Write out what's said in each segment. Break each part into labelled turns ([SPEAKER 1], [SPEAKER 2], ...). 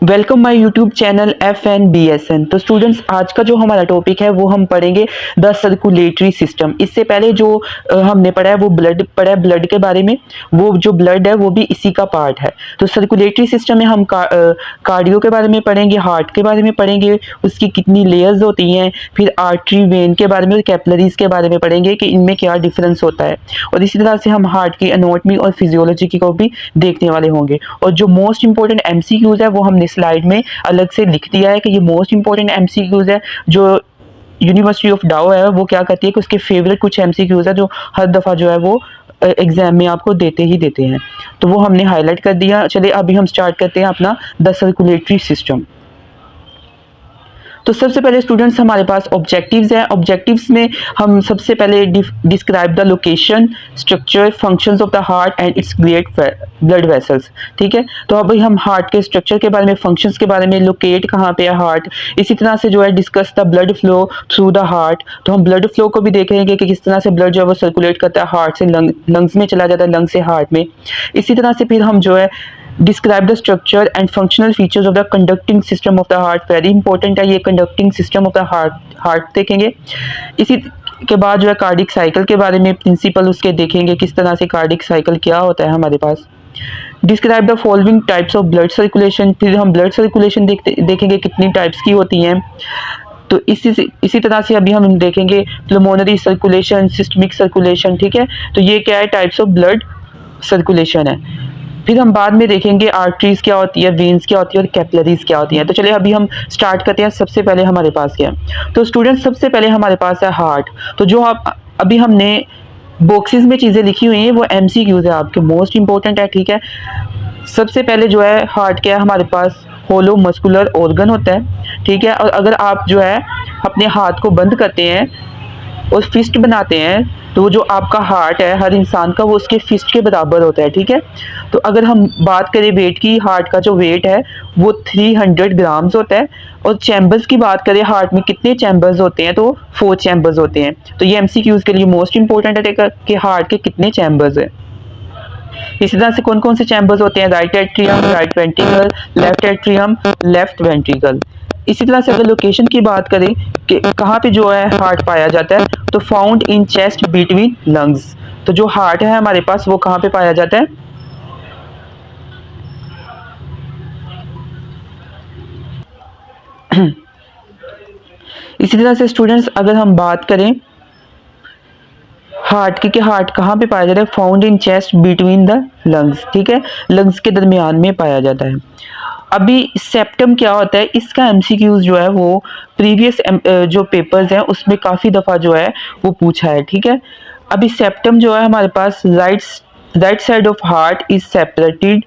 [SPEAKER 1] Welcome my YouTube channel FNBSN। तो students, आज का जो हमारा टॉपिक है वो हम पढ़ेंगे द सर्कुलेटरी सिस्टम। इससे पहले जो हमने पढ़ा है वो पढ़ा है ब्लड के बारे में। वो जो ब्लड है वो भी इसी का पार्ट है। तो सर्कुलेटरी सिस्टम में हम कार्डियो के बारे में पढ़ेंगे, हार्ट के बारे में पढ़ेंगे, उसकी कितनी लेयर्स होती हैं, फिर आर्टरी, वेन के बारे में और कैपिलरीज के बारे में पढ़ेंगे कि इनमें क्या डिफरेंस होता है। और इसी तरह से हम हार्ट की एनाटॉमी और फिजियोलॉजी की को भी देखने वाले होंगे। और जो मोस्ट इंपॉर्टेंट MCQs है वो हमने स्लाइड में अलग से लिख दिया है कि ये मोस्ट इंपॉर्टेंट MCQs है। जो यूनिवर्सिटी ऑफ डाओ है वो क्या करती है कि उसके फेवरेट कुछ MCQs है जो हर दफ़ा जो है वो एग्जाम में आपको देते ही देते हैं। तो वो हमने हाईलाइट कर दिया। चलिए अभी हम स्टार्ट करते हैं अपना द सर्कुलेटरी सिस्टम। तो सबसे पहले स्टूडेंट्स हमारे पास ऑब्जेक्टिव्स हैं। ऑब्जेक्टिव्स में हम सबसे पहले describe the location, structure, functions of the heart and it's great blood vessels. ठीक है, तो अभी हम हार्ट के स्ट्रक्चर के बारे में, फंक्शंस के बारे में, लोकेट कहाँ पे है हार्ट, इसी तरह से जो है discuss the blood flow through the heart. तो हम ब्लड फ्लो को भी देखेंगे कि किस तरह से ब्लड जो है वो सर्कुलेट करता है हार्ट से लंग्स में चला जाता है, लंग से हार्ट में। इसी तरह से फिर हम जो है describe the structure and functional features of the conducting system of the heart. Very important है ये conducting system of the heart देखेंगे। इसी के बाद जो है कार्डिक साइकिल के बारे में प्रिंसिपल उसके देखेंगे, किस तरह से कार्डिक साइकिल क्या होता है हमारे पास। Describe the following types of blood circulation. फिर हम ब्लड सर्कुलेशन देखेंगे कितनी टाइप्स की होती हैं। तो इसी तरह से अभी हम देखेंगे प्लमोनरी सर्कुलेशन, सिस्टमिक सर्कुलेशन। ठीक है, तो ये क्या है, टाइप्स ऑफ ब्लड सर्कुलेशन है। फिर हम बाद में देखेंगे आर्टरीज क्या होती है, वेन्स क्या होती है और कैपिलरीज क्या होती हैं। तो चलिए अभी हम स्टार्ट करते हैं। सबसे पहले हमारे पास क्या है, तो स्टूडेंट्स सबसे पहले हमारे पास है हार्ट। तो जो आप अभी हमने बॉक्सेस में चीज़ें लिखी हुई हैं वो MCQs है आपके, मोस्ट इंपॉर्टेंट है। ठीक है, सबसे पहले जो है हार्ट क्या है हमारे पास, होलो मस्कुलर ऑर्गन होता है। ठीक है, और अगर आप जो है अपने हाथ को बंद करते हैं और फिस्ट बनाते हैं तो जो आपका हार्ट है हर इंसान का वो उसके फिस्ट के बराबर होता है। ठीक है, तो अगर हम बात करें वेट की, हार्ट का जो वेट है वो 300 ग्राम्स होता है। और चैम्बर्स की बात करें, हार्ट में कितने चैम्बर्स होते हैं, तो 4 चैम्बर्स होते हैं। तो ये MCQs के लिए मोस्ट इंपॉर्टेंट है कि हार्ट के कितने चैम्बर्स हैं। इसी तरह से कौन कौन से चैम्बर्स होते हैं, right atrium, right ventricle, left atrium, left ventricle. इसी तरह से अगर लोकेशन की बात करें कि कहाँ पे जो है हार्ट पाया जाता है, तो found in chest between lungs. तो जो हार्ट है हमारे पास वो कहाँ पे पाया जाता है, इसी तरह से स्टूडेंट्स अगर हम बात करें हार्ट की, कि हार्ट कहाँ पे पाया जाता है, found in chest between the lungs. ठीक है, लंग्स के दरमियान में पाया जाता है। अभी सेप्टम क्या होता है, इसका MCQs जो है वो प्रीवियस जो पेपर्स हैं उसमें काफ़ी दफ़ा जो है वो पूछा है। ठीक है, अभी सेप्टम जो है हमारे पास right side of heart is separated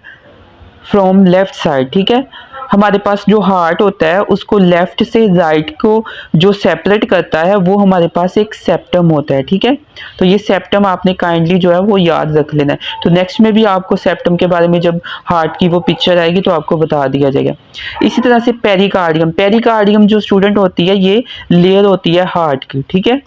[SPEAKER 1] from left side. ठीक है, हमारे पास जो हार्ट होता है उसको लेफ्ट से राइट को जो सेपरेट करता है वो हमारे पास एक सेप्टम होता है। ठीक है, तो ये सेप्टम आपने काइंडली जो है वो याद रख लेना है। तो नेक्स्ट में भी आपको सेप्टम के बारे में जब हार्ट की वो पिक्चर आएगी तो आपको बता दिया जाएगा। इसी तरह से पेरिकार्डियम जो स्टूडेंट होती है ये लेयर होती है हार्ट की। ठीक है,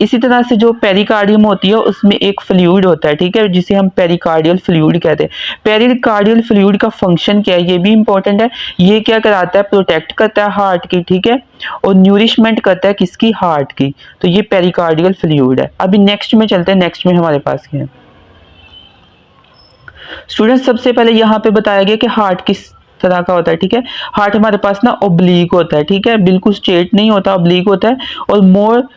[SPEAKER 1] इसी तरह से जो पेरिकार्डियम होती है उसमें एक फ्लूइड होता है। ठीक है, जिसे हम पेरिकार्डियल फ्लूइड कहते हैं। पेरिकार्डियल फ्लूइड का फंक्शन क्या है ये भी इंपॉर्टेंट है। ये क्या कराता है, प्रोटेक्ट करता है हार्ट की। ठीक है, और न्यूरिशमेंट करता है किसकी, हार्ट की। तो ये पेरिकार्डियल फ्लूइड है। अभी नेक्स्ट में चलते हैं, नेक्स्ट में हमारे पास क्या है स्टूडेंट। सबसे पहले यहाँ पे बताया गया कि हार्ट किस तरह का होता है। ठीक है, हार्ट हमारे पास ना ओब्लीक होता है। ठीक है, बिल्कुल स्ट्रेट नहीं होता, ओब्लीक होता है और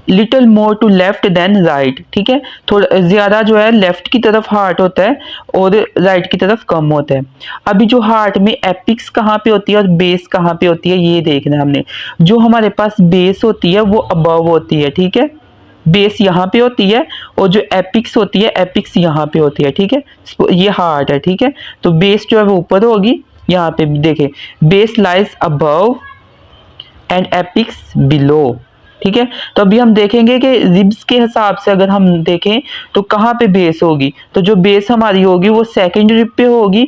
[SPEAKER 1] little more to left than right. ठीक है, थोड़ा ज्यादा जो है लेफ्ट की तरफ हार्ट होता है और राइट की तरफ कम होता है। अभी जो हार्ट में एपिक्स कहाँ पे होती है और बेस कहाँ पे होती है ये देखना है हमने। जो हमारे पास बेस होती है वो अबव होती है। ठीक है, बेस यहाँ पे होती है और जो एपिक्स होती है, एपिक्स यहाँ पे होती है। ठीक है, ये हार्ट है। ठीक है, तो बेस जो है वो ऊपर होगी, यहाँ पे देखें base lies above and apex below. ठीक है, तो अभी हम देखेंगे कि रिब्स के हिसाब से अगर हम देखें तो कहाँ पे बेस होगी, तो जो बेस हमारी होगी वो सेकंड रिब पे होगी।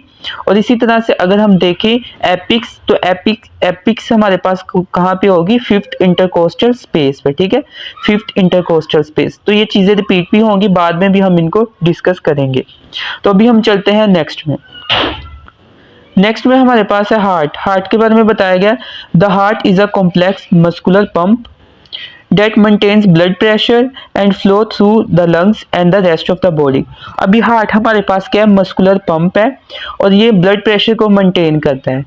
[SPEAKER 1] और इसी तरह से अगर हम देखें एपिक्स, तो एपिक्स हमारे पास कहाँ पे होगी, 5th इंटरकोस्टल स्पेस पे। ठीक है, 5th इंटरकोस्टल स्पेस। तो ये चीज़ें रिपीट भी होंगी, बाद में भी हम इनको डिस्कस करेंगे। तो अभी हम चलते हैं नेक्स्ट में। नेक्स्ट में हमारे पास है हार्ट। हार्ट के बारे में बताया गया, the heart is a complex muscular pump that maintains blood pressure and flow through the lungs and the rest of the body। अभी हार्ट हमारे पास क्या है, मस्कुलर पंप है और ये ब्लड प्रेशर को मेंटेन करता है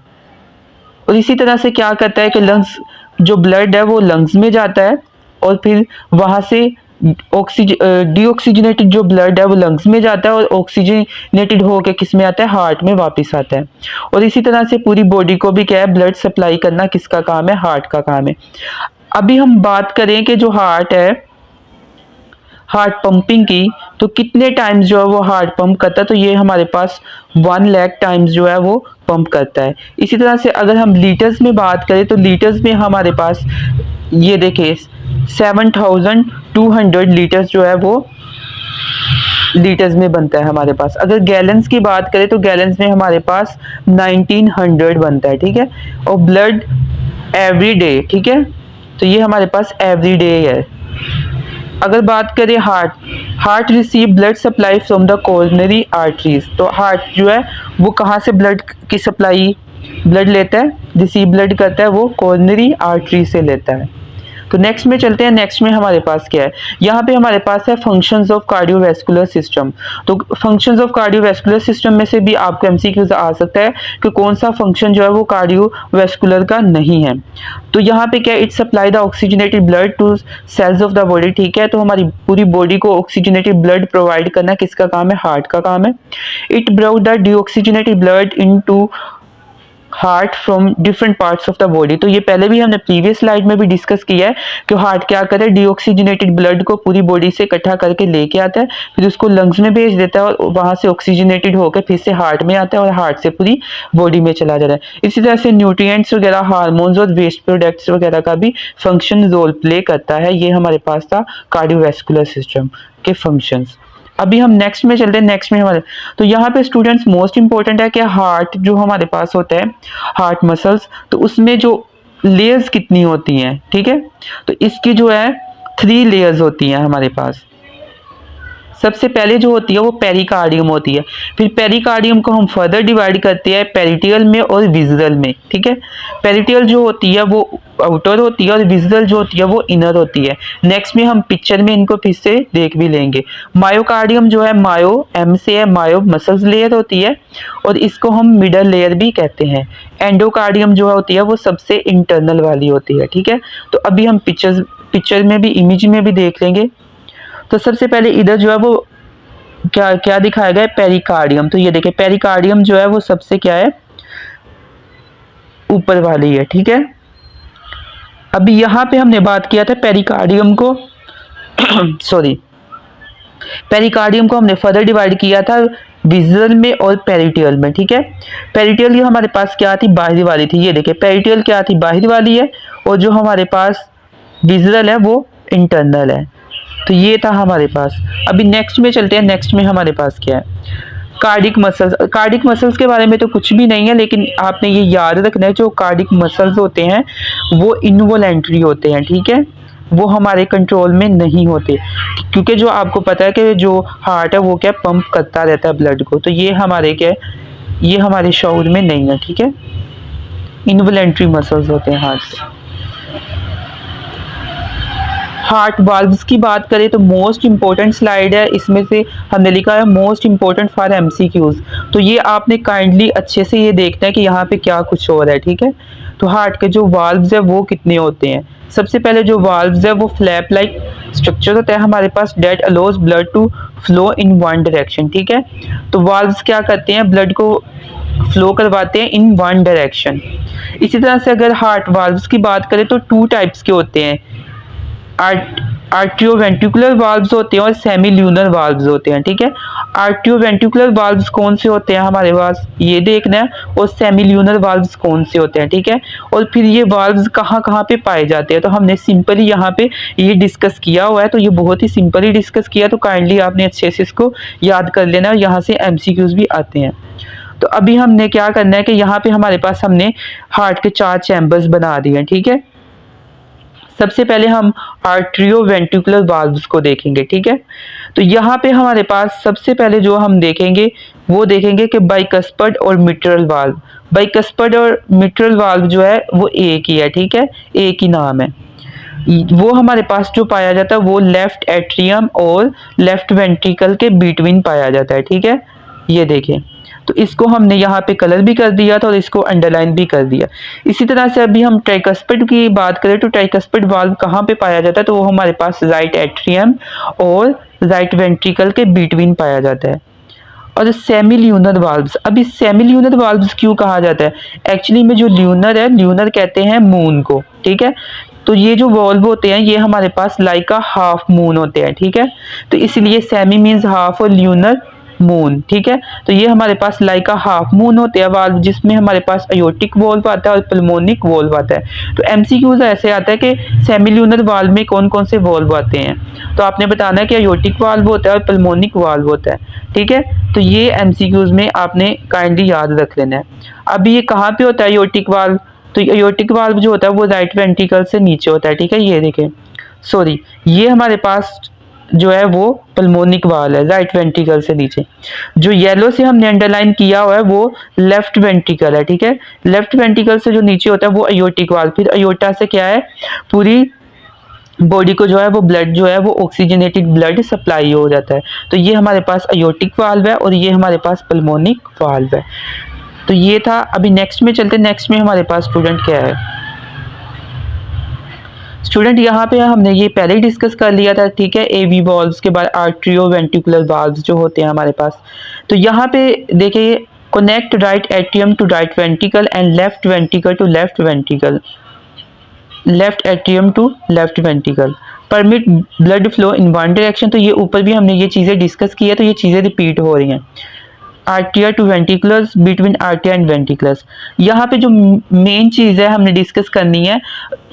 [SPEAKER 1] और इसी तरह से क्या करता है कि लंग्स, जो ब्लड है वो लंग्स में जाता है और फिर वहाँ से डीऑक्सीजनेटेड जो ब्लड है वो लंग्स में जाता है और ऑक्सीजनेटेड होकर किस में आता है, हार्ट में वापस आता है। और इसी तरह से पूरी बॉडी को भी क्या है, ब्लड सप्लाई करना किसका काम है, हार्ट का काम है। अभी हम बात करें कि जो हार्ट है, हार्ट पंपिंग की, तो कितने टाइम्स जो है वो हार्ट पंप करता है, तो ये हमारे पास 1 लाख टाइम्स जो है वो पंप करता है। इसी तरह से अगर हम लीटर्स में बात करें तो लीटर्स में हमारे पास ये देखिए 7200 लीटर्स जो है वो लीटर्स में बनता है हमारे पास। अगर गैलन्स की बात करें तो गैलन्स में हमारे पास 1900 बनता है, ठीक है। और ब्लड एवरी डे, ठीक है, तो ये हमारे पास एवरी डे है। अगर बात करें heart receive blood supply from the coronary arteries, तो हार्ट जो है वो कहाँ से ब्लड की सप्लाई, ब्लड लेता है, रिसीव ब्लड करता है वो कोरोनरी आर्टरी से लेता है। तो नेक्स्ट में चलते हैं। नेक्स्ट में हमारे पास क्या है, यहाँ पे हमारे पास है फंक्शंस ऑफ कार्डियोवैस्कुलर सिस्टम। तो फंक्शंस ऑफ कार्डियोवैस्कुलर सिस्टम में से भी आपको एमसीक्यूज आ सकता है कि कौन सा फंक्शन जो है वो कार्डियोवैस्कुलर का नहीं है। तो यहाँ पे क्या है, it supply the oxygenated blood to cells of the body, ठीक है। तो हमारी पूरी बॉडी को ऑक्सीजनेटेड ब्लड प्रोवाइड करना किसका काम है, हार्ट का काम है। It brought the deoxygenated blood into heart from different parts of the body. तो ये पहले भी हमने प्रीवियस स्लाइड में भी डिस्कस किया है कि हार्ट क्या करे, डीऑक्सीजनेटेड ब्लड को पूरी बॉडी से इकट्ठा करके लेके आता है, फिर उसको लंग्स में भेज देता है और वहाँ से ऑक्सीजनेटेड होकर फिर से हार्ट में आता है और हार्ट से पूरी बॉडी में चला जाता है। इसी तरह से न्यूट्रिएंट्स वगैरह, हार्मोन्स और वेस्ट प्रोडक्ट्स वगैरह का भी फंक्शन रोल प्ले करता है। ये हमारे पास था कार्डियोवैस्कुलर सिस्टम के फंक्शंस। अभी हम नेक्स्ट में चलते हैं। नेक्स्ट में हमारे, तो यहाँ पे स्टूडेंट्स मोस्ट इंपॉर्टेंट है कि हार्ट जो हमारे पास होता है, हार्ट मसल्स, तो उसमें जो लेयर्स कितनी होती हैं, ठीक है। तो इसकी जो है 3 लेयर्स होती हैं हमारे पास। सबसे पहले जो होती है वो पेरिकार्डियम होती है, फिर पेरिकार्डियम को हम फर्दर डिवाइड करते हैं पेरिटियल में और विज़रल में, ठीक है। पेरिटियल जो होती है वो आउटर होती है और विज़रल जो होती है वो इनर होती है। नेक्स्ट में हम पिक्चर में इनको फिर से देख भी लेंगे। मायोकार्डियम जो है, मायो एम से है, मायो मसल्स लेयर होती है और इसको हम मिडल लेयर भी कहते हैं। एंडोकार्डियम जो होती है वो सबसे इंटरनल वाली होती है, ठीक है। तो अभी हम पिक्चर में भी, इमेज में भी देख लेंगे। तो सबसे पहले इधर जो है वो क्या क्या दिखाया गया है, पेरिकार्डियम। तो ये देखिए पेरिकार्डियम जो है वो सबसे क्या है, ऊपर वाली है, ठीक है। अभी यहाँ पे हमने बात किया था पेरिकार्डियम को सॉरी, पेरिकार्डियम को हमने फर्दर डिवाइड किया था विज़रल में और पेरिटियल में, ठीक है। पेरिटियल ये हमारे पास क्या थी, बाहरी वाली थी। ये देखिए पेरिटियल क्या थी, बाहरी वाली है और जो हमारे पास विज़रल है वो इंटरनल है। तो ये था हमारे पास। अभी नेक्स्ट में चलते हैं। नेक्स्ट में हमारे पास क्या है, कार्डिक मसल्स। कार्डिक मसल्स के बारे में तो कुछ भी नहीं है, लेकिन आपने ये याद रखना है जो कार्डिक मसल्स होते हैं वो इनवॉलेंट्री होते हैं, ठीक है। वो हमारे कंट्रोल में नहीं होते, क्योंकि जो आपको पता है कि जो हार्ट है वो क्या पंप करता रहता है ब्लड को, तो ये हमारे क्या है, ये हमारे शऊर में नहीं है, ठीक है। इनवॉलेंट्री मसल्स होते हैं हार्ट से। हार्ट वाल्व्स की बात करें तो मोस्ट इंपॉर्टेंट स्लाइड है, इसमें से हमने लिखा है मोस्ट इंपॉर्टेंट फॉर एमसीक्यूज। तो ये आपने काइंडली अच्छे से ये देखना है कि यहाँ पे क्या कुछ हो रहा है, ठीक है। तो हार्ट के जो वाल्व्स है वो कितने होते हैं। सबसे पहले जो वाल्व्स है वो फ्लैप लाइक स्ट्रक्चर होता है हमारे पास, that allows blood to flow in one direction, ठीक है। तो वाल्व्स क्या करते हैं, ब्लड को फ्लो करवाते हैं इन वन डायरेक्शन। इसी तरह से अगर हार्ट वाल्व्स की बात करें तो 2 टाइप्स के होते हैं, आर्टियोवेंट्रिकुलर वाल्व्स होते हैं और सेमी ल्यूनर वाल्व्स होते हैं, ठीक है। आर्टियोवेंट्रिकुलर वाल्व्स कौन से होते हैं हमारे पास, ये देखना है, और सेमी ल्यूनर वाल्व्स कौन से होते हैं, ठीक है। और फिर ये वाल्व्स कहाँ कहाँ पे पाए जाते हैं, तो हमने सिंपली यहाँ पे ये डिस्कस किया हुआ है। तो ये बहुत ही सिंपली डिस्कस किया, तो काइंडली आपने अच्छे से इसको याद कर लेना है। यहाँ से एमसीक्यूज भी आते हैं। तो अभी हमने क्या करना है कि यहाँ पे हमारे पास हमने हार्ट के 4 चैम्बर्स बना दिए हैं, ठीक है। सबसे पहले हम आर्ट्रियोवेंट्रिकुलर वाल्व्स को देखेंगे, ठीक है। तो यहाँ पे हमारे पास सबसे पहले जो हम देखेंगे वो देखेंगे कि बाइकस्पर्ड और मिट्रल वाल्व। बाइकस्पड और मिट्रल वाल्व जो है वो एक ही है, ठीक है, एक ही नाम है। वो हमारे पास जो पाया जाता है वो लेफ्ट एट्रियम और लेफ्ट वेंट्रिकल के बीटवीन पाया जाता है, ठीक है। ये देखें, तो इसको हमने यहाँ पे कलर भी कर दिया था और इसको अंडरलाइन भी कर दिया। इसी तरह से अभी हम ट्राइकस्पिड की बात करें तो ट्राइकस्पिड वाल्व कहाँ पे पाया जाता है, तो वो हमारे पास राइट एट्रियम और राइट वेंट्रिकल के बीटवीन पाया जाता है। और सेमी ल्यूनर वाल्व्स, अब इस सेमी ल्यूनर वाल्व्स क्यों कहा जाता है, एक्चुअली में जो ल्यूनर है, ल्यूनर कहते हैं मून को, ठीक है। तो ये जो वॉल्व होते हैं ये हमारे पास लाइक का हाफ मून होते हैं, ठीक है। तो इसलिए सेमी मीन्स हाफ और ल्यूनर मून, ठीक है। तो ये हमारे पास लाइक का हाफ मून होते हैं वाल्व, जिसमें हमारे पास अयोटिक वॉल्व आता है और पल्मोनिक वॉल्व आता है। तो एमसीक्यूज ऐसे आता है कि सेमी ल्यूनर वाल्व में कौन कौन से वॉल्व आते हैं, तो आपने बताना है कि अयोटिक वाल्व होता है और पल्मोनिक वाल्व होता है, ठीक है। तो ये एमसीक्यूज में आपने काइंडली याद रख लेना है। अब ये कहाँ पे होता है अयोटिक वाल्व, तो अयोटिक वाल्व जो होता है वो राइट वेंट्रिकल से नीचे होता है, ठीक है। ये देखें, सॉरी, ये हमारे पास जो है वो पल्मोनिक वाल्व है, राइट वेंट्रिकल से नीचे। जो येलो से हमने अंडरलाइन किया हुआ है वो लेफ्ट वेंट्रिकल है, ठीक है। लेफ्ट वेंट्रिकल से जो नीचे होता है वो अयोटिक वाल्व। फिर अयोटा से क्या है, पूरी बॉडी को जो है वो ब्लड जो है वो ऑक्सीजनेटेड ब्लड सप्लाई हो जाता है। तो ये हमारे पास अयोटिक वाल्व है और ये हमारे पास पल्मोनिक वाल्व है। तो ये था। अभी नेक्स्ट में चलते, नेक्स्ट में हमारे पास स्टूडेंट क्या है, स्टूडेंट यहाँ पे हमने ये पहले ही डिस्कस कर लिया था, ठीक है। एवी वाल्व्स के बाद आर्ट्रियो वेंट्रिकुलर वाल्व्स जो होते हैं हमारे पास। तो यहाँ पे देखिए, connect right atrium to right ventricle and left ventricle to left ventricle, left atrium to left ventricle, permit blood flow in one direction. तो ये ऊपर भी हमने ये चीज़ें डिस्कस की है, तो ये चीज़ें रिपीट हो रही हैं। आर्टिया टू वेंट्रिकुलर्स, बिटवीन आर्टिया एंड वेंट्रिकुलर्स। यहाँ पे जो मेन चीज़ है हमने डिस्कस करनी है,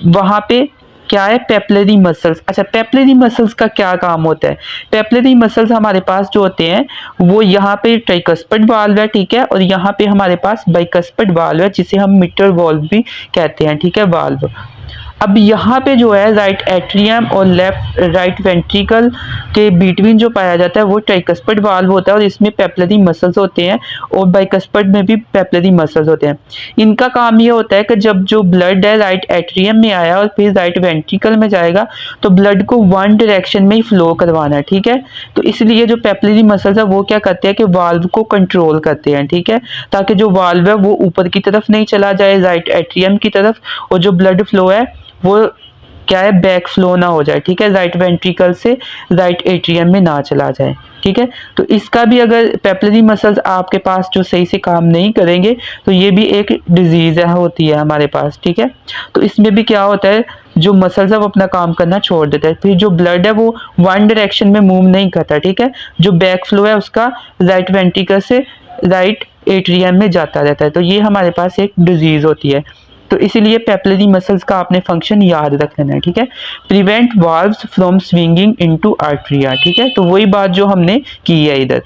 [SPEAKER 1] वहाँ पे क्या है, पेपलरी मसल्स। अच्छा, पेपलरी मसल्स का क्या काम होता है, पेपलरी मसल्स हमारे पास जो होते हैं वो यहाँ पे ट्राइकस्पिड वाल्व है, ठीक है, और यहाँ पे हमारे पास बाइकस्पिड वाल्व है, जिसे हम मिट्रल वाल्व भी कहते हैं, ठीक है, वाल्व। अब यहाँ पे जो है राइट एट्रियम और लेफ्ट राइट वेंट्रिकल के बीटवीन जो पाया जाता है वो ट्राइकस्पिड वाल्व होता है और इसमें पेपलरी मसल्स होते हैं और बाइकस्पिड में भी पेपलरी मसल्स होते हैं। इनका काम ये होता है कि जब जो ब्लड है राइट एट्रियम में आया और फिर राइट वेंट्रिकल में जाएगा तो ब्लड को वन डायरेक्शन में ही फ्लो करवाना है, ठीक है। तो इसलिए जो पेपलरी मसल्स है वो क्या करते हैं कि वाल्व को कंट्रोल करते हैं, ठीक है, ताकि जो वाल्व है वो ऊपर की तरफ नहीं चला जाए राइट एट्रियम की तरफ, और जो ब्लड फ्लो है वो क्या है, बैक फ्लो ना हो जाए, ठीक है, राइट वेंट्रिकल से राइट एट्रियम में ना चला जाए, ठीक है। तो इसका भी अगर पेपलरी मसल्स आपके पास जो सही से काम नहीं करेंगे तो ये भी एक डिजीज है, होती है हमारे पास, ठीक है। तो इसमें भी क्या होता है, जो मसल्स है वो अपना काम करना छोड़ देता है, फिर जो ब्लड है वो वन डायरेक्शन में मूव नहीं करता, ठीक है। जो बैक फ्लो है उसका राइट वेंट्रिकल से राइट एट्रियम में जाता रहता है। तो ये हमारे पास एक डिजीज होती है। तो इसीलिए पेपलरी मसल्स का आपने फंक्शन याद रख लेना है, ठीक है। Prevent valves from swinging into atria, ठीक है। तो वही बात जो हमने की है इधर।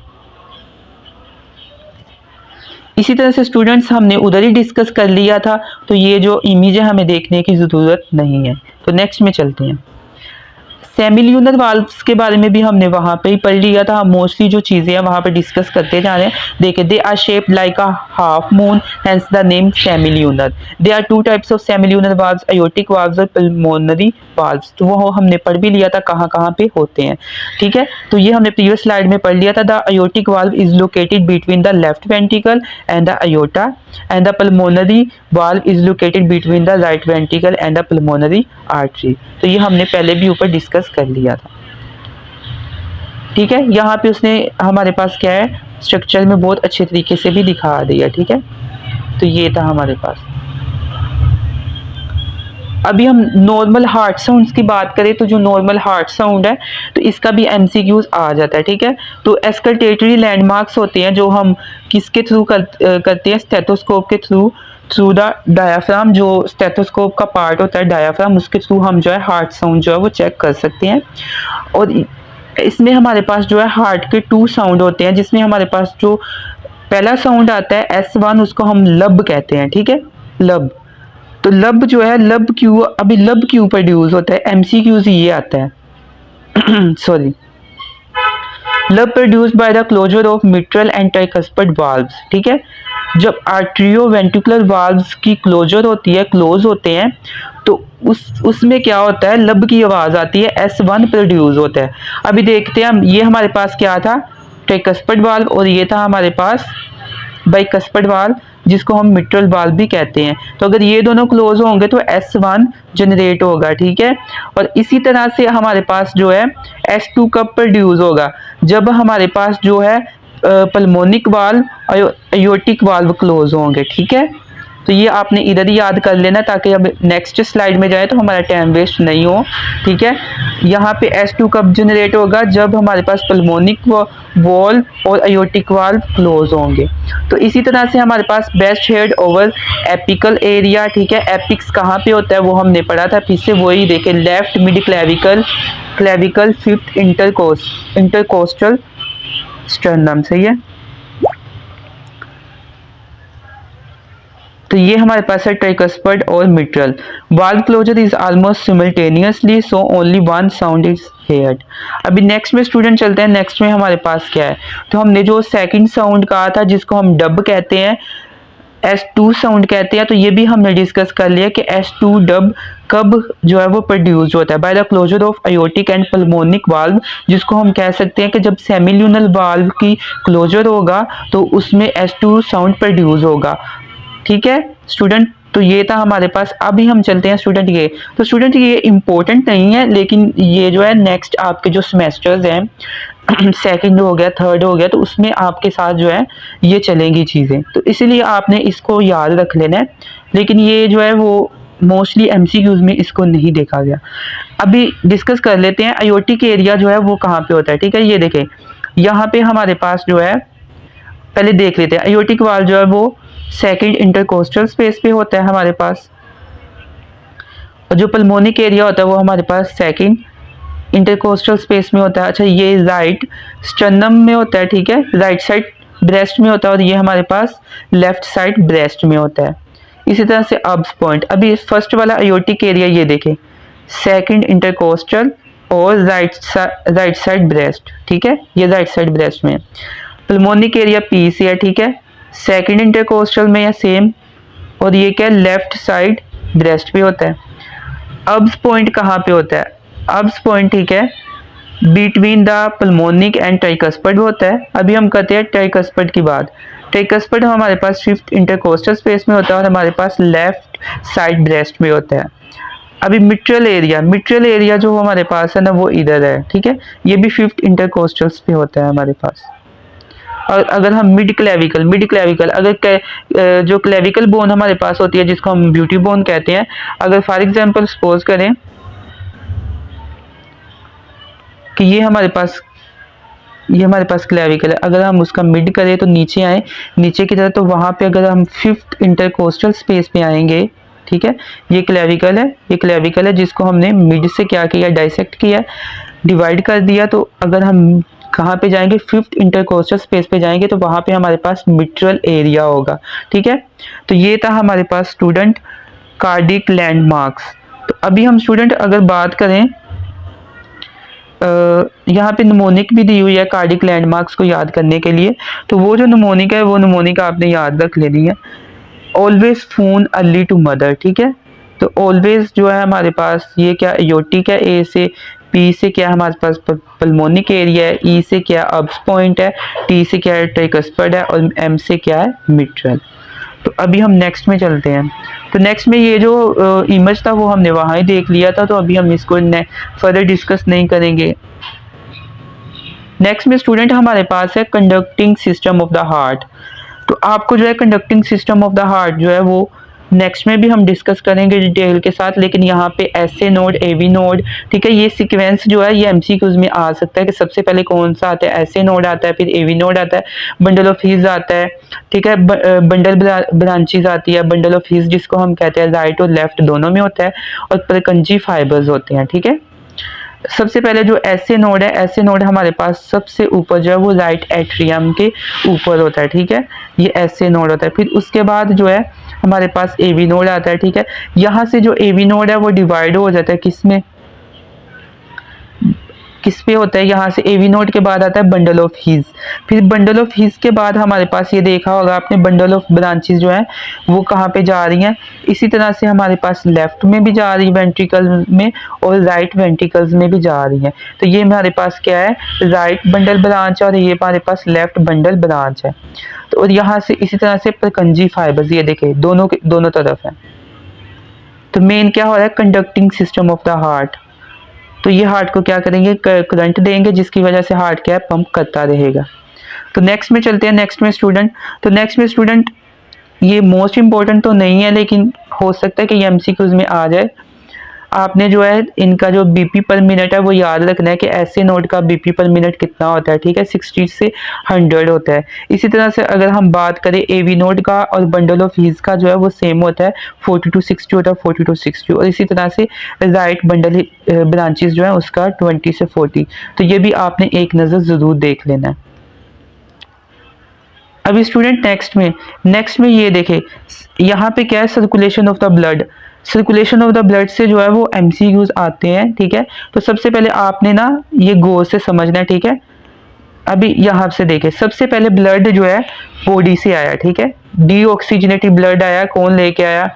[SPEAKER 1] इसी तरह से स्टूडेंट्स हमने उधर ही डिस्कस कर लिया था, तो ये जो इमेज है हमें देखने की ज़रूरत नहीं है। तो नेक्स्ट में चलते हैं। सेमिल्यूनर वाल्व्स के बारे में भी हमने वहाँ पे ही पढ़ लिया था। हम मोस्टली जो चीज़ें हैं वहाँ पे डिस्कस करते जा रहे हैं। देखिए, they are shaped like a half moon, hence the name semilunar. They are two types of semilunar valves, aortic valves और पल्मोनरी वाल्व्स। तो वो हमने पढ़ भी लिया था कहाँ कहाँ पे होते हैं, ठीक है। तो ये हमने प्रीवियस स्लाइड में पढ़ लिया था। The aortic valve is located between the left ventricle and the aorta, and the pulmonary valve is located between the right ventricle and the pulmonary artery. तो ये हमने पहले भी ऊपर डिस्कस कर लिया था, ठीक है। यहाँ पे उसने हमारे पास क्या है, स्ट्रक्चर में बहुत अच्छे तरीके से भी दिखा दिया, ठीक है। तो ये था हमारे पास। अभी हम नॉर्मल हार्ट साउंड्स की बात करें तो जो नॉर्मल हार्ट साउंड है तो इसका भी एमसीक्यूज आ जाता है, ठीक है। तो एस्कल्टेटरी लैंडमार्क्स होते हैं जो हम किसके थ्रू करते हैं, स्टेथोस्कोप के थ्रू द डायाफ्राम। जो स्टेथोस्कोप का पार्ट होता है डायाफ्राम, उसके थ्रू हम जो है हार्ट साउंड जो है वो चेक कर सकते हैं। और इसमें हमारे पास जो है हार्ट के 2 साउंड होते हैं, जिसमें हमारे पास जो पहला साउंड आता है S1, उसको हम लब कहते हैं, ठीक है, लब। तो लब जो है, लब क्यों, अभी लब क्यों प्रोड्यूस होता है, एमसीक्यूज ये आता है sorry. Lub produced by the closure of mitral and tricuspid valves, ठीक है। जब आर्ट्रियोवेंट्रिकुलर वाल्व्स की क्लोजर होती है, क्लोज होते हैं, तो उसमें क्या होता है, लब की आवाज़ आती है, S1 प्रोड्यूस होता है। अभी देखते हैं हम, ये हमारे पास क्या था, ट्राइकस्पिड वाल्व, और ये था हमारे पास बाइकस्पिड वाल्व, जिसको हम मिट्रल वाल्व भी कहते हैं। तो अगर ये दोनों क्लोज होंगे तो S1 जनरेट होगा, ठीक है। और इसी तरह से हमारे पास जो है S2 कब प्रोड्यूस होगा, जब हमारे पास जो है pulmonic valve, aortic valve close होंगे, ठीक है। तो ये आपने इधर ही याद कर लेना, ताकि अब नेक्स्ट स्लाइड में जाए तो हमारा टाइम वेस्ट नहीं हो, ठीक है। यहाँ पे S2 कब जनरेट होगा, जब हमारे पास पल्मोनिक वॉल्व और अयोटिक वाल्व क्लोज होंगे। तो इसी तरह से हमारे पास best heard over apical area, ठीक है। एपिक्स कहाँ पे होता है वो हमने पढ़ा था, फिर से वही देखें, left mid clavicle, clavicle fifth intercostal sternum, सही है। तो ये हमारे पास है ट्राइकस्पिड और mitral valve closure is almost simultaneously, so only one sound is heard. अभी नेक्स्ट में स्टूडेंट चलते हैं, नेक्स्ट में हमारे पास क्या है। तो हमने जो सेकंड साउंड कहा था, जिसको हम डब कहते हैं, S2 साउंड कहते हैं, तो ये भी हमने डिस्कस कर लिया कि S2 डब कब जो है वो प्रोड्यूस होता है, by the closure of aortic and pulmonic valve, जिसको हम कह सकते हैं कि जब सेमिल्यूनल वाल्व की क्लोजर होगा तो उसमें S2 साउंड प्रोड्यूस होगा, ठीक है स्टूडेंट। तो ये था हमारे पास। अभी हम चलते हैं स्टूडेंट, ये तो स्टूडेंट ये इम्पोर्टेंट नहीं है, लेकिन ये जो है नेक्स्ट आपके जो सेमेस्टर्स हैं सेकंड हो गया, थर्ड हो गया, तो उसमें आपके साथ जो है ये चलेंगी चीज़ें, तो इसीलिए आपने इसको याद रख लेना है। लेकिन ये जो है वो मोस्टली MCQs में इसको नहीं देखा गया। अभी डिस्कस कर लेते हैं अयोटिक एरिया जो है वो कहाँ पे होता है, ठीक है। ये देखें यहाँ पे हमारे पास जो है, पहले देख लेते हैं, अयोटिक वाल्व जो है वो सेकंड इंटरकोस्टल स्पेस पे होता है हमारे पास, और जो पल्मोनिक एरिया होता है वो हमारे पास सेकंड इंटरकोस्टल स्पेस में होता है। अच्छा, ये राइट स्टर्नम में होता है, ठीक है, राइट साइड ब्रेस्ट में होता है, और ये हमारे पास लेफ्ट साइड ब्रेस्ट में होता है। इसी तरह से अब्स पॉइंट, अभी फर्स्ट वाला अयोटिक एरिया ये देखें, सेकंड इंटरकोस्टल और राइट साइड ब्रेस्ट, ठीक है, ये राइट साइड ब्रेस्ट में। पल्मोनिक एरिया P से है, ठीक है, सेकंड इंटरकोस्टल में या सेम, और ये क्या लेफ्ट साइड ब्रेस्ट पे होता है। अब्स पॉइंट कहाँ पे होता है, अब्स पॉइंट, ठीक है, between the pulmonic and tricuspid होता है। अभी हम कहते हैं ट्राइकस्पिड की बात, ट्राइकस्पिड हमारे पास फिफ्थ इंटरकोस्टल स्पेस में होता है और हमारे पास लेफ्ट साइड ब्रेस्ट में होता है। अभी मिट्रल एरिया जो हमारे पास है ना वो इधर है, ठीक है, ये भी फिफ्थ इंटरकोस्टल्स पे होता है हमारे पास। और अगर हम मिड क्लेविकल अगर जो क्लेविकल बोन हमारे पास होती है, जिसको हम ब्यूटी बोन कहते हैं, अगर फॉर एग्जांपल सपोज करें कि ये हमारे पास क्लेविकल है, अगर हम उसका मिड करें तो नीचे आए, नीचे की तरफ, तो वहाँ पे अगर हम फिफ्थ इंटरकोस्टल स्पेस पे आएंगे, ठीक है, ये क्लेविकल है जिसको हमने मिड से क्या किया, डाइसेक्ट किया, डिवाइड कर दिया। तो अगर हम कहाँ पे जाएंगे, फिफ्थ इंटरकोस्टल स्पेस पे जाएंगे, तो वहाँ पे हमारे पास मिट्रल एरिया होगा, ठीक है। तो ये था हमारे पास स्टूडेंट कार्डिक लैंडमार्क्स। तो अभी हम स्टूडेंट अगर बात करें, यहाँ पे निमोनिक भी दी हुई है कार्डिक लैंडमार्क्स को याद करने के लिए। तो वो जो निमोनिक है वो निमोनिक आपने याद रख लेनी है। Always phone early to mother, ठीक है। तो ऑलवेज जो है हमारे पास ये क्या अयोटिक है, ए से, पी से क्या हमारे पास पल्मोनिक एरिया है, ई से क्या अब्स पॉइंट है, टी से क्या है ट्राइकस्पिड है, और एम से क्या है मिट्रल। तो अभी हम नेक्स्ट में चलते हैं। तो नेक्स्ट में ये जो इमेज था वो हमने वहाँ ही देख लिया था, तो अभी हम इसको फर्दर डिस्कस नहीं करेंगे। नेक्स्ट में स्टूडेंट हमारे पास है conducting system of the heart. तो आपको जो है conducting system of the heart जो है वो नेक्स्ट में भी हम डिस्कस करेंगे डिटेल के साथ, लेकिन यहाँ पे SA नोड, AV नोड, ठीक है, ये सीक्वेंस जो है ये MCQs में आ सकता है कि सबसे पहले कौन सा आता है, SA नोड आता है, फिर AV नोड आता है, बंडल ऑफ हीज आता है, ठीक है, बंडल ब्रांचेस आती है, बंडल ऑफ हीज जिसको हम कहते हैं राइट और लेफ्ट दोनों में होता है, और प्रकंजी फाइबर्स होते हैं, ठीक है। सबसे पहले जो SA नोड है, SA नोड हमारे पास सबसे ऊपर जो है वो राइट एट्रियम के ऊपर होता है, ठीक है, ये SA नोड होता है। फिर उसके बाद जो है हमारे पास AV नोड आता है, ठीक है। यहाँ से जो AV नोड है वो डिवाइड हो जाता है किसमें, किस पे होता है, यहाँ से एवी नोड के बाद आता है बंडल ऑफ हीज, फिर बंडल ऑफ हीज के बाद हमारे पास ये देखा होगा आपने बंडल ऑफ ब्रांचेस जो है वो कहाँ पे जा रही हैं। इसी तरह से हमारे पास लेफ्ट में भी जा रही है वेंट्रिकल में और राइट वेंट्रिकल्स में भी जा रही है। तो ये हमारे पास क्या है, राइट बंडल ब्रांच और ये हमारे पास लेफ्ट बंडल ब्रांच है। तो और यहाँ से इसी तरह से प्रकंजी फाइबर्स ये देखे दोनों तरफ है। तो मेन क्या हो रहा है, conducting system of the heart. तो ये हार्ट को क्या करेंगे, करंट देंगे जिसकी वजह से हार्ट क्या है, पंप करता रहेगा। तो नेक्स्ट में चलते हैं, नेक्स्ट में स्टूडेंट ये मोस्ट इंपॉर्टेंट तो नहीं है लेकिन हो सकता है कि ये एमसीक्यूज में आ जाए। आपने जो है इनका जो बीपी पर मिनट है वो याद रखना है कि ऐसे नोड का बीपी पर मिनट कितना होता है, ठीक है, 60 से 100 होता है। इसी तरह से अगर हम बात करें एवी नोड का और बंडल ऑफ हीज का जो है वो सेम होता है, 40 to 60 होता है, 40 to 60। और इसी तरह से राइट बंडल ब्रांचेस जो है उसका 20 से 40। तो ये भी आपने एक नज़र ज़रूर देख लेना है। अभी स्टूडेंट नेक्स्ट में ये देखें, यहाँ पे क्या है, circulation of the blood. Circulation of the blood से जो है वो एमसीक्यूज आते हैं, ठीक है। तो सबसे पहले आपने ना ये गौर से समझना है, ठीक है। अभी यहाँ से देखें, सबसे पहले ब्लड जो है बॉडी से आया, ठीक है, डीऑक्सीजनेटेड ब्लड आया। कौन लेके आया,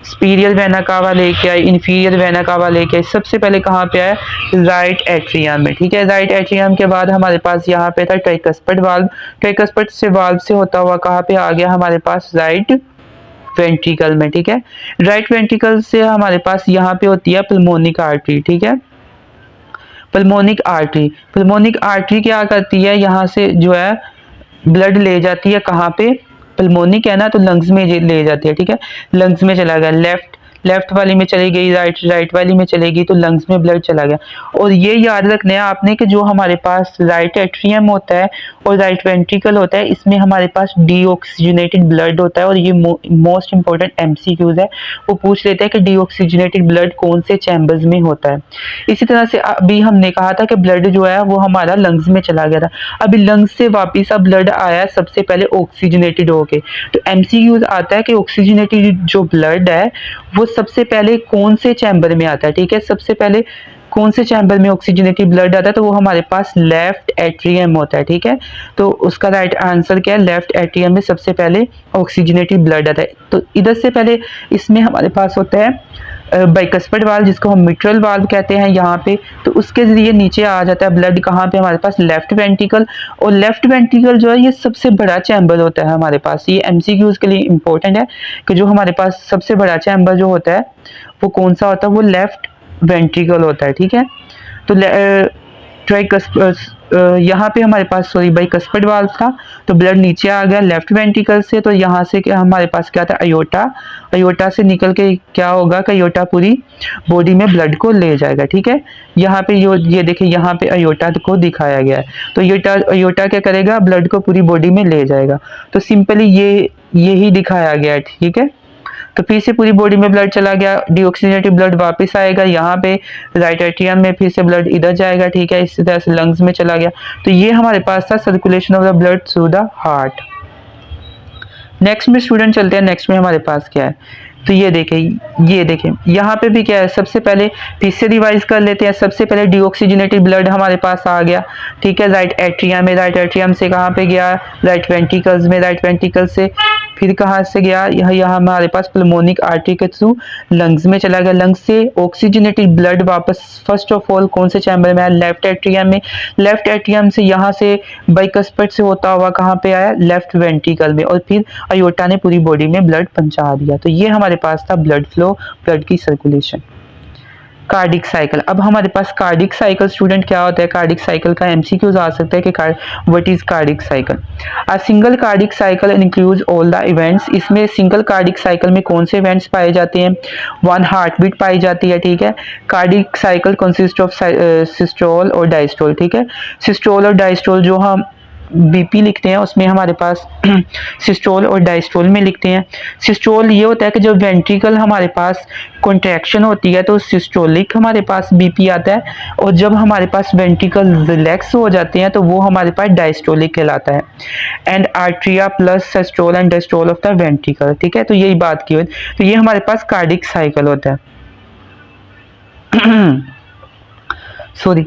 [SPEAKER 1] सुपीरियर वेना कावा लेके आई, इन्फीरियर वेना कावा लेके आई। सबसे पहले कहाँ पे आया, राइट एट्रियम में, ठीक है। राइट एट्रियम के बाद हमारे पास यहाँ पे था ट्राइकस्पिड वाल्व। ट्राइकस्पिड से वाल्व से होता हुआ कहाँ पे आ गया हमारे पास, राइट वेंट्रिकल में, ठीक है। राइट वेंट्रिकल से हमारे पास यहाँ पे होती है पल्मोनिक आर्टरी, ठीक है। पल्मोनिक आर्टरी क्या करती है, यहाँ से जो है ब्लड ले जाती है कहाँ पे, पल्मोनिक है ना, तो लंग्स में ले जाती है, ठीक है। लंग्स में चला गया, लेफ्ट वाली में चली गई, राइट वाली में चलेगी, तो लंग्स में ब्लड चला गया। और ये याद रखना है आपने कि जो हमारे पास राइट एट्रियम होता है और राइट वेंट्रिकल होता है, इसमें हमारे पास डीऑक्सीजनेटेड ब्लड होता है। और ये मोस्ट इंपॉर्टेंट एमसीक्यूज है, वो पूछ लेते हैं कि डीऑक्सीजनेटेड ब्लड कौन से चैम्बर्स में होता है। इसी तरह से अभी हमने कहा था कि ब्लड जो है वो हमारा लंग्स में चला गया था, अभी लंग्स से वापिस अब ब्लड आया सबसे पहले ऑक्सीजनेटेड होके। तो एमसीक्यूज आता है कि ऑक्सीजनेटेड जो ब्लड है वो सबसे पहले कौन से चैम्बर में आता है, ठीक है। सबसे पहले कौन से चैम्बर में ऑक्सीजनेटेड ब्लड आता है, तो वो हमारे पास लेफ्ट एट्रियम होता है, ठीक है। तो उसका राइट आंसर क्या है, लेफ्ट एट्रियम में सबसे पहले ऑक्सीजनेटेड ब्लड आता है। तो इधर से पहले इसमें हमारे पास होता है बाइकस्पिड वाल्व, जिसको हम मिट्रल वाल्व कहते हैं यहाँ पे। तो उसके जरिए नीचे आ जाता है ब्लड कहाँ पे, हमारे पास लेफ्ट वेंट्रिकल। और लेफ्ट वेंट्रिकल जो है ये सबसे बड़ा चैम्बर होता है हमारे पास। ये एमसीक्यूज के लिए इंपॉर्टेंट है कि जो हमारे पास सबसे बड़ा चैम्बर जो होता है वो कौन सा होता है, वो लेफ्ट वेंट्रिकल होता है, ठीक है। तो यहाँ पे हमारे पास बाइकस्पिड वाल्व था, तो ब्लड नीचे आ गया लेफ्ट वेंट्रिकल से। तो यहाँ से क्या हमारे पास क्या था, अयोटा से निकल के क्या होगा कि अयोटा पूरी बॉडी में ब्लड को ले जाएगा, ठीक है। यहाँ पे ये देखिए, यहाँ पे अयोटा को दिखाया गया है। तो अयोटा क्या करेगा, ब्लड को पूरी बॉडी में ले जाएगा। तो सिंपली यही दिखाया गया है, ठीक है। तो फिर से पूरी बॉडी में ब्लड चला गया, डीऑक्सीजनेटेड ब्लड वापस आएगा यहाँ पे राइट एट्रियम में, फिर से ब्लड इधर जाएगा, ठीक है। इसी तरह से लंग्स में चला गया। तो ये हमारे पास था circulation of the blood through the heart. Next में स्टूडेंट चलते हैं, नेक्स्ट में हमारे पास क्या है, तो ये देखें यहाँ पे भी क्या है, सबसे पहले फिर से रिवाइज कर लेते हैं। सबसे पहले डीऑक्सीजनेटेड ब्लड हमारे पास आ गया, ठीक है, राइट एट्रियम में। राइट एट्रियम से कहाँ पे गया, राइट वेंट्रिकल्स में। राइट वेंट्रिकल से फिर कहाँ से गया, यहाँ हमारे पास पल्मोनिक आर्टरी के थ्रू लंग्स में चला गया। लंग्स से ऑक्सीजनेटेड ब्लड वापस फर्स्ट ऑफ ऑल कौन से चैम्बर में आया, लेफ्ट एट्रियम में। लेफ्ट एट्रियम से यहाँ से बाइकस्पिड से होता हुआ कहाँ पे आया, लेफ्ट वेंट्रिकल में। और फिर अयोटा ने पूरी बॉडी में ब्लड पहुंचा दिया। तो ये हमारे पास था ब्लड फ्लो, ब्लड की सर्कुलेशन। कार्डिक साइकिल, अब हमारे पास कार्डिक साइकिल स्टूडेंट क्या होता है, कार्डिक साइकिल का एमसीक्यूज आ सकता है कि what is cardiac cycle. A single cardiac cycle includes all the events. इसमें सिंगल कार्डिक साइकिल में कौन से इवेंट्स पाए जाते हैं, 1 हार्ट बीट पाई जाती है, ठीक है। Cardiac cycle consist of systole और डायस्टोल, ठीक है। सिस्टोल और डायस्टोल जो हम बीपी लिखते हैं उसमें हमारे पास सिस्टोल और डायस्टोल में लिखते हैं। सिस्टोल ये होता है कि जब वेंट्रिकल हमारे पास कॉन्ट्रैक्शन होती है तो सिस्टोलिक हमारे पास बीपी आता है, और जब हमारे पास वेंट्रिकल रिलैक्स हो जाते हैं तो वो हमारे पास डायस्टोलिक कहलाता है। And atria plus systole and diastole of the ventricle, ठीक है। तो यही बात की हुई। तो ये हमारे पास कार्डिक साइकिल होता है। सॉरी।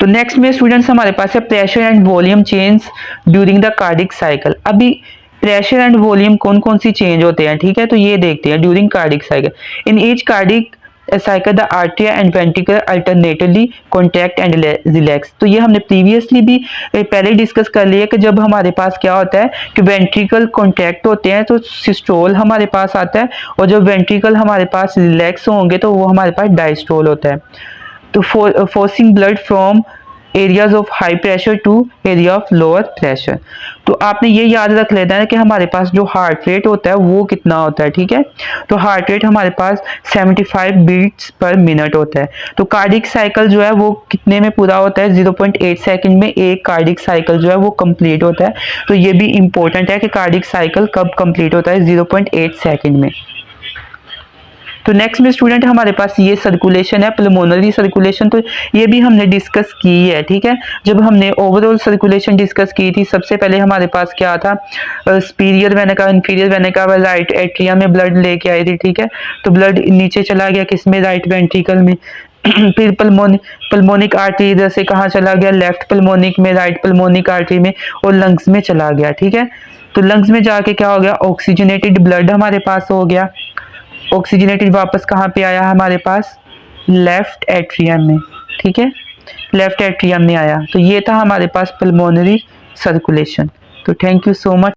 [SPEAKER 1] तो तो नेक्स्ट में स्टूडेंट्स हमारे पास है pressure and volume change during the cardiac cycle. अभी प्रेशर एंड वॉल्यूम कौन कौन सी चेंज होते हैं, ठीक है, तो ये देखते हैं during cardiac cycle. In each cardiac cycle the atria and ventricle alternatively contract and relax. तो ये हमने प्रीवियसली भी पहले डिस्कस कर लिया कि जब हमारे पास क्या होता है कि वेंट्रिकल कॉन्ट्रैक्ट होते हैं तो सिस्टोल हमारे पास आता है, और जब वेंट्रिकल हमारे पास रिलैक्स होंगे तो वो हमारे पास डायस्टोल होता है। तो forcing blood from areas of high pressure to area of lower pressure. तो आपने ये याद रख लेना है कि हमारे पास जो हार्ट रेट होता है वो कितना होता है, ठीक है। तो हार्ट रेट हमारे पास 75 बीट्स पर मिनट होता है। तो कार्डिक साइकिल जो है वो कितने में पूरा होता है, 0.8 सेकंड में एक कार्डिक साइकिल जो है वो कंप्लीट होता है। तो ये भी इंपॉर्टेंट है कि कार्डिक साइकिल कब कंप्लीट होता है, 0.8 सेकंड में। तो नेक्स्ट में स्टूडेंट हमारे पास ये सर्कुलेशन है, पल्मोनरी सर्कुलेशन। तो ये भी हमने डिस्कस की है, ठीक है। जब हमने ओवरऑल सर्कुलेशन डिस्कस की थी, सबसे पहले हमारे पास क्या था, सुपीरियर वेना का, इंफीरियर वेना का, राइट एट्रिया में ब्लड लेके आई थी, ठीक है। तो ब्लड नीचे चला गया किसमें, राइट वेंट्रिकल में। फिर पल्मोनिक आर्टरी इधर से कहाँ चला गया, लेफ्ट पल्मोनिक में, राइट पल्मोनिक आर्टरी में, और लंग्स में चला गया, ठीक है। तो लंग्स में जाके क्या हो गया, ऑक्सीजनेटेड ब्लड हमारे पास हो गया। ऑक्सीजनेटेड वापस कहाँ पे आया हमारे पास, लेफ्ट एट्रियम में, ठीक है, लेफ्ट एट्रियम में आया। तो ये था हमारे पास पल्मोनरी सर्कुलेशन। तो थैंक यू सो मच।